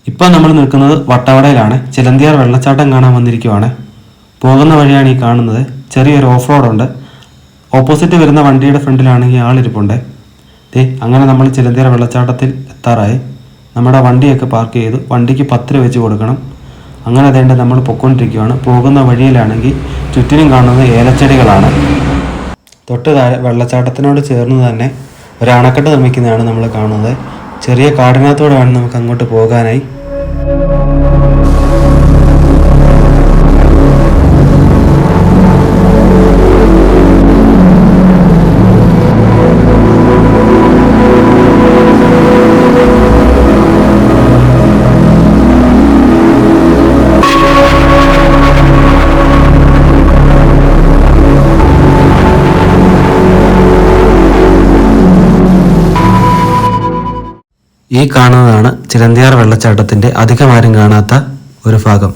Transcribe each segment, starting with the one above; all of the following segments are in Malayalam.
ഇപ്പോൾ നമ്മൾ നിൽക്കുന്നത് വട്ടവടയിലാണ്. ചിലന്തിയാർ വെള്ളച്ചാട്ടം കാണാൻ വന്നിരിക്കുവാണ്. പോകുന്ന വഴിയാണ് ഈ കാണുന്നത്. ചെറിയൊരു ഓഫ് റോഡുണ്ട്. ഓപ്പോസിറ്റ് വരുന്ന വണ്ടിയുടെ ഫ്രണ്ടിലാണെങ്കിൽ ആളിരിപ്പുണ്ട്. അങ്ങനെ നമ്മൾ ചിലന്തിയാർ വെള്ളച്ചാട്ടത്തിൽ എത്താറായി. നമ്മുടെ വണ്ടിയൊക്കെ പാർക്ക് ചെയ്തു. വണ്ടിക്ക് 10 രൂപ വെച്ച് കൊടുക്കണം. അങ്ങനെ അതേണ്ട നമ്മൾ പൊയ്ക്കൊണ്ടിരിക്കുകയാണ്. പോകുന്ന വഴിയിലാണെങ്കിൽ ചുറ്റിനും കാണുന്നത് ഏലച്ചെടികളാണ്. തൊട്ട് താഴെ വെള്ളച്ചാട്ടത്തിനോട് ചേർന്ന് തന്നെ ഒരു അണക്കെട്ട് നിർമ്മിക്കുന്നതാണ് നമ്മൾ കാണുന്നത്. ചെറിയ കാടിനകത്തൂടെ വേണം നമുക്ക് അങ്ങോട്ട് പോകാനായി. ഈ കാണുന്നതാണ് ചിലന്തിയാർ വെള്ളച്ചാട്ടത്തിൻ്റെ അധികമാരും കാണാത്ത ഒരു ഭാഗം.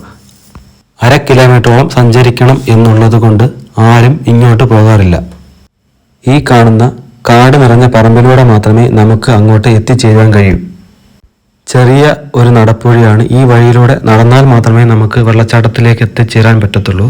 1/2 കിലോമീറ്ററോളം സഞ്ചരിക്കണം എന്നുള്ളത് കൊണ്ട് ആരും ഇങ്ങോട്ട് പോകാറില്ല. ഈ കാണുന്ന കാട് നിറഞ്ഞ പറമ്പിലൂടെ മാത്രമേ നമുക്ക് അങ്ങോട്ട് എത്തിച്ചേരാൻ കഴിയൂ. ചെറിയ ഒരു നടപ്പുവഴിയാണ്. ഈ വഴിയിലൂടെ നടന്നാൽ മാത്രമേ നമുക്ക് വെള്ളച്ചാട്ടത്തിലേക്ക് എത്തിച്ചേരാൻ പറ്റത്തുള്ളൂ.